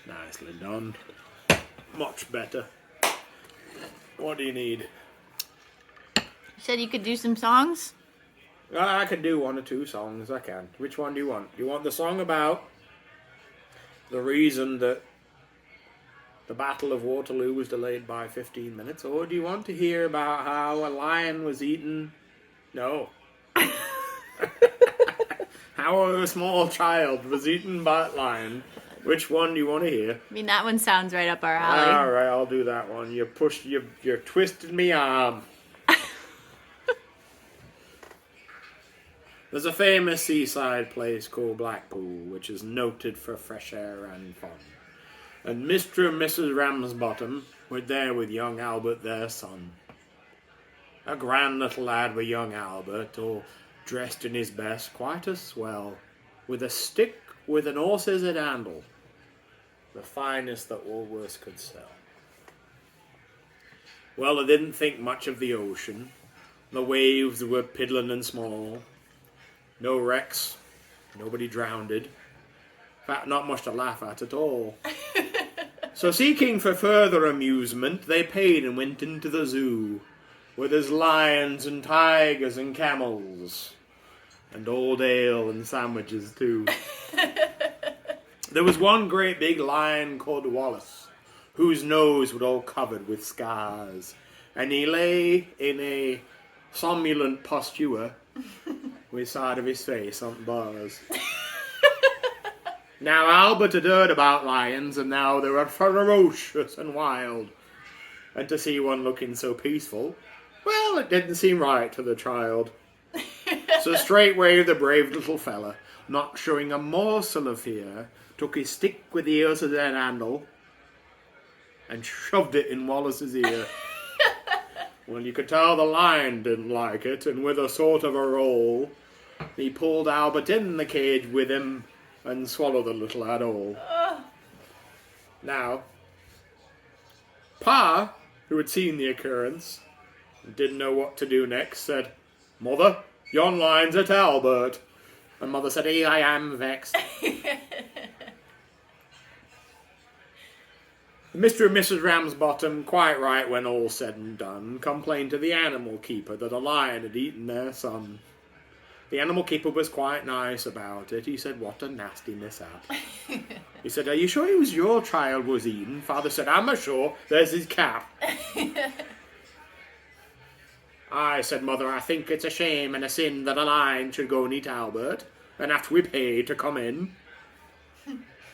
Nicely done. Much better. What do you need? You said you could do some songs? I could do 1 or 2 songs, I can. Which one do you want? Do you want the song about the reason that the Battle of Waterloo was delayed by 15 minutes? Or do you want to hear about how a lion was eaten? No. How a small child was eaten by a lion. Which one do you want to hear? I mean, that one sounds right up our alley. Alright, I'll do that one. You twisted me arm. There's a famous seaside place called Blackpool, which is noted for fresh air and fun. And Mr. and Mrs. Ramsbottom were there with young Albert, their son. A grand little lad with young Albert, all dressed in his best, quite a swell, with a stick with an horse's head handle, the finest that Woolworths could sell. Well, they didn't think much of the ocean. The waves were piddling and small. No wrecks. Nobody drowned. In fact, not much to laugh at all. So seeking for further amusement, they paid and went into the zoo, where there's lions and tigers and camels, and old ale and sandwiches too. There was one great big lion called Wallace, whose nose was all covered with scars, and he lay in a somnolent posture with side of his face on bars. Now Albert had heard about lions, and now they were ferocious and wild. And to see one looking so peaceful, well, it didn't seem right to the child. So straightway the brave little fella, not showing a morsel of fear, took his stick with the horse's head handle and shoved it in Wallace's ear. Well, you could tell the lion didn't like it, and with a sort of a roll, he pulled Albert in the cage with him and swallowed the little lad all. Now, Pa, who had seen the occurrence and didn't know what to do next, said, "Mother, yon line's at Albert." And Mother said, "Here I am vexed." Mr. and Mrs. Ramsbottom, quite right when all said and done, complained to the animal keeper that a lion had eaten their son. The animal keeper was quite nice about it. He said, "What a nasty mishap." He said, "Are you sure it was your child was eaten?" Father said, "I'm sure. There's his cap." "I," said Mother, "I think it's a shame and a sin that a lion should go and eat Albert, and after we pay to come in."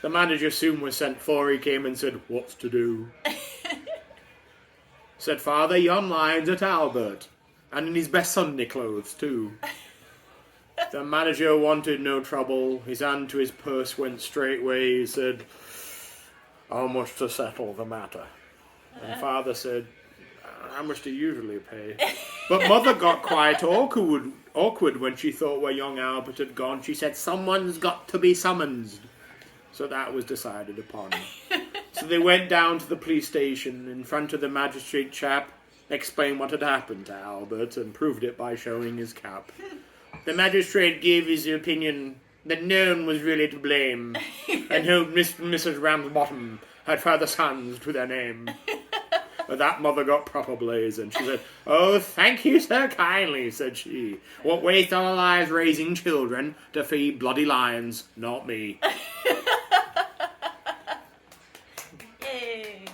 The manager soon was sent for. He came and said, "What's to do?" Said Father, "Yon lion's at Albert, and in his best Sunday clothes too." The manager wanted no trouble. His hand to his purse went straightway. He said, "How much to settle the matter?" And Father said, "How much do you usually pay?" But Mother got quite awkward when she thought where young Albert had gone. She said, "Someone's got to be summoned." So that was decided upon. So they went down to the police station in front of the magistrate chap, explained what had happened to Albert, and proved it by showing his cap. The magistrate gave his opinion that no one was really to blame, and hoped Mr. and Mrs. Ramsbottom had further sons to their name. But that Mother got proper blazing. She said, "Oh, thank you so kindly," said she. "What waste our lives raising children to feed bloody lions? Not me." Yay.